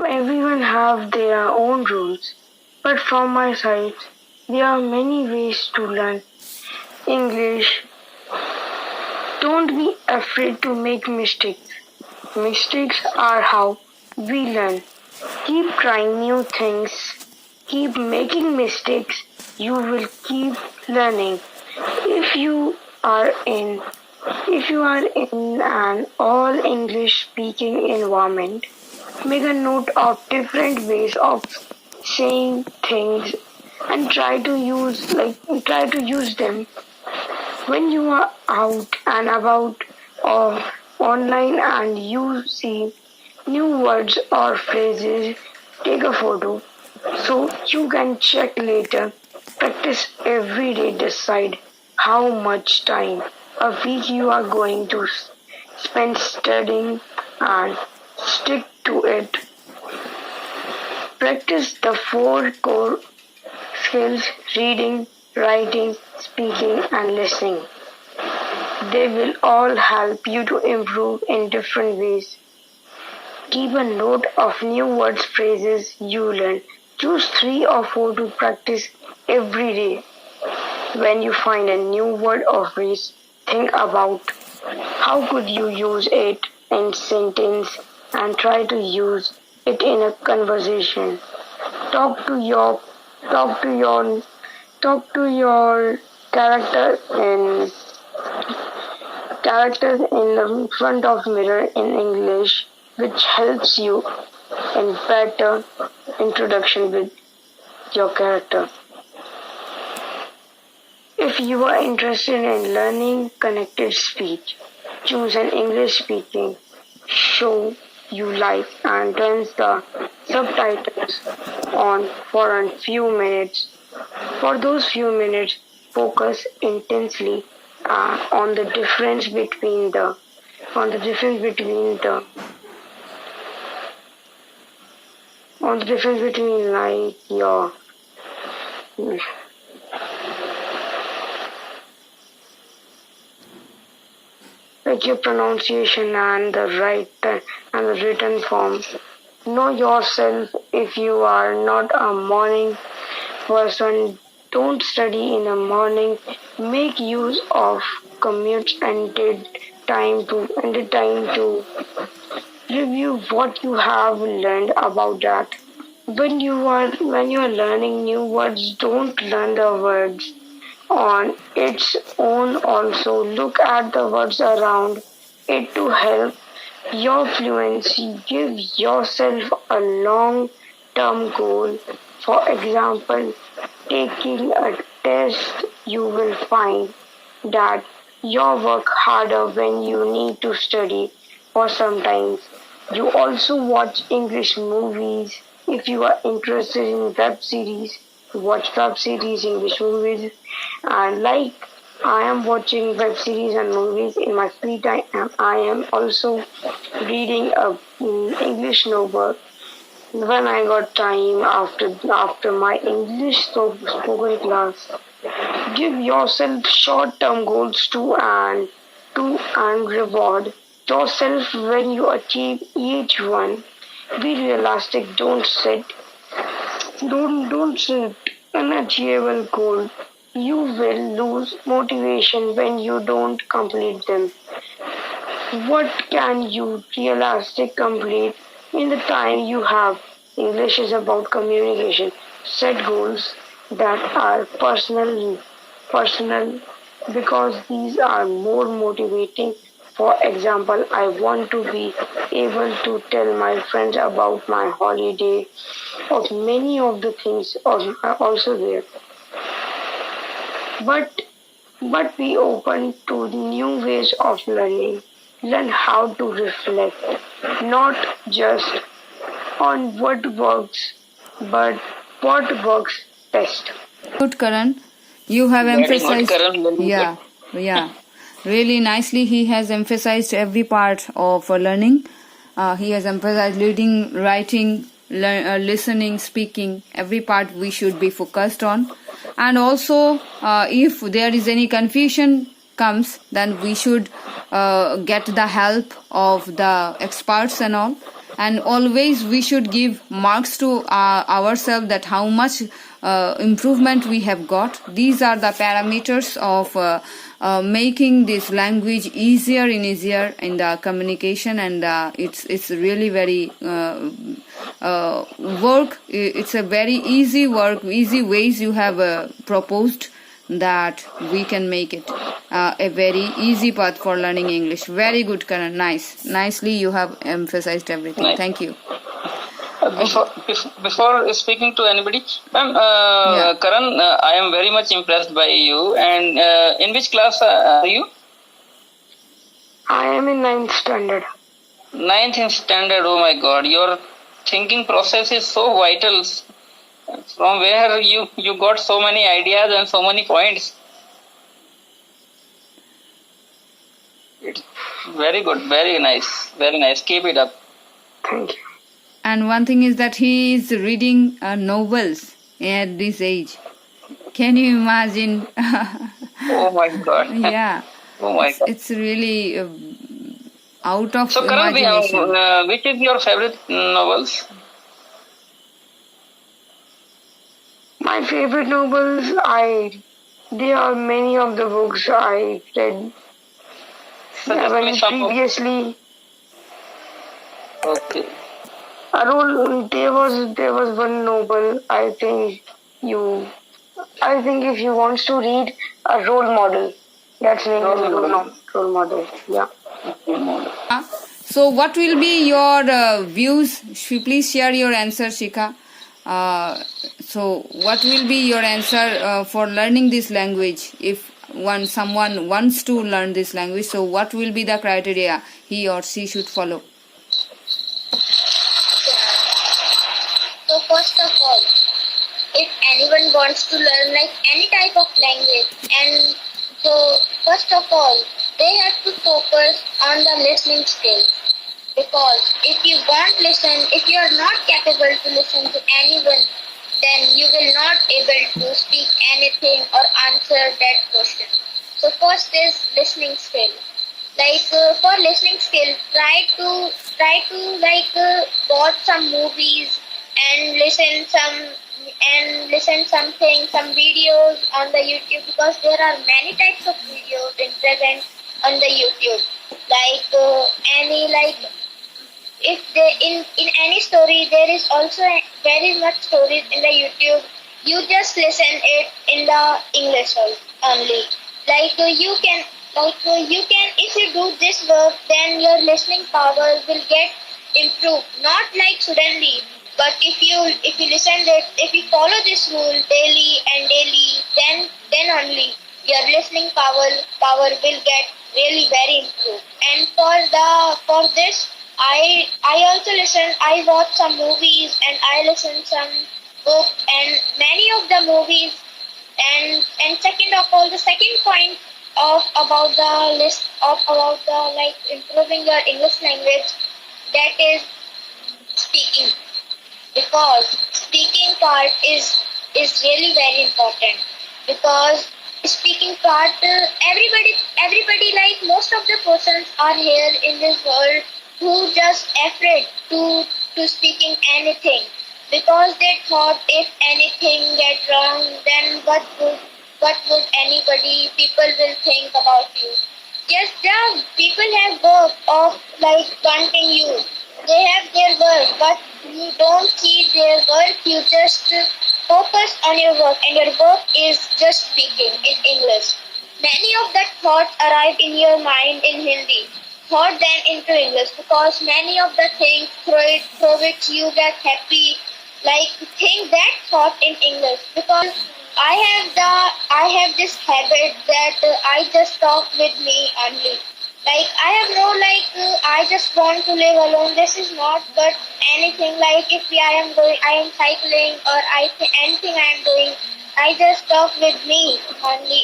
Everyone have their own rules, but from my side, there are many ways to learn English. Don't be afraid to make mistakes. Mistakes are how we learn. Keep trying new things. Keep making mistakes. You will keep learning. If you are in if you are in an all English speaking environment, make a note of different ways of saying things and try to use them. When you are out and about or online and you see new words or phrases, take a photo so you can check later. Practice every day. Decide how much time a week you are going to spend studying and stick to it. Practice the four core skills: reading, writing, speaking, and listening. They will all help you to improve in different ways. Keep a note of new words, phrases you learn. Choose 3 or 4 to practice every day. When you find a new word or phrase, think about how could you use it in sentence and try to use it in a conversation. Talk to your talk to your talk to your characters in the front of mirror in English, which helps you in better introduction with your character. If you are interested in learning connected speech, choose an English speaking show you like and turn the subtitles on for a few minutes. For those few minutes, focus intensely on the difference between the on the difference between the on the difference between your pronunciation and the written form. Know yourself. If you are not a morning person, don't study in the morning. Make use of commutes and time to review what you have learned about that. When you are learning new words, don't learn the words on its own. Also look at the words around it to help your fluency. Give yourself a long-term goal. For example, taking a test, you will find that you work harder when you need to study for sometimes. You also watch English movies. If you are interested in web series, watch web series, English movies, and like I am watching web series and movies in my free time. I am also reading a English novel when I got time after my English spoken class. Give yourself short-term goals and reward yourself when you achieve each one. Be realistic. Don't set unachievable goal. You will lose motivation when you don't complete them. What can you realistically complete in the time you have? English is about communication. Set goals that are personal because these are more motivating. For example, I want to be able to tell my friends about my holiday, or many of the things are also there. But be open to new ways of learning. Learn how to reflect, not just on what works, but what works best. Good, Karan. You have emphasized. Yeah. Really nicely, he has emphasized every part of learning. He has emphasized reading, writing, listening, speaking. Every part we should be focused on. And also, if there is any confusion comes, then we should get the help of the experts and all. and always we should give marks to ourselves that how much improvement we have got. These are the parameters of making this language easier and easier in the communication, and it's really very work. It's a very easy work, easy ways you have proposed that we can make it a very easy path for learning English. Very good, Karan. Nicely you have emphasized everything. Nice. Thank you. Before speaking to anybody, ma'am, Karan, I am very much impressed by you. And in which class are you? I am in 9th standard. 9th standard. Oh my God, your thinking process is so vital. From where you got so many ideas and so many points. It's very good, very nice, very nice. Keep it up. Thank you. And one thing is that he is reading novels at this age. Can you imagine? Oh my God. Yeah. Oh my God. It's really out of So, Karan, imagination. which is your favorite novels? My favorite novels, there are many of the books I read. Suggest me some book. Previously, Okay. there was one novel. I think if you want to read a role model, that's name is role model. Yeah. So what will be your views? Please share your answer, Shikha. So what will be your answer for learning this language? If someone wants to learn this language, so what will be the criteria he or she should follow? So first of all, if anyone wants to learn like any type of language, and so first of all, they have to focus on the listening skill. Because if you won't listen, if you are not capable to listen to anyone, then you will not able to speak anything or answer that question. So first is listening skill. Like for listening skill, try to watch some movies and listen some videos on the YouTube, because there are many types of videos in present on the YouTube. If they in any story, there is also very much stories in the YouTube. You just listen it in the English only. If you do this work, then your listening power will get improved. Not like suddenly, but if you listen it, if you follow this rule daily, then only your listening power will get really very improved. And for this, I also listen. I watch some movies and I listen some books and many of the movies. And second of all, the second point about improving your English language, that is speaking. Because speaking part is really very important. Because speaking part, everybody like most of the persons are here in this world who just afraid to speaking anything, because they thought if anything get wrong, then what would people will think about you. Yes, the people have work of like wanting you. They have their work, but you don't see their work. You just focus on your work, and your work is just speaking in English. Many of that thoughts arrive in your mind in Hindi, thought then into English, because many of the things through which you get happy, like think that thought in English. Because I have this habit that I just talk with me only. Like I have I just want to live alone. This is not, but anything like if I am cycling or anything I am doing, I just talk with me only.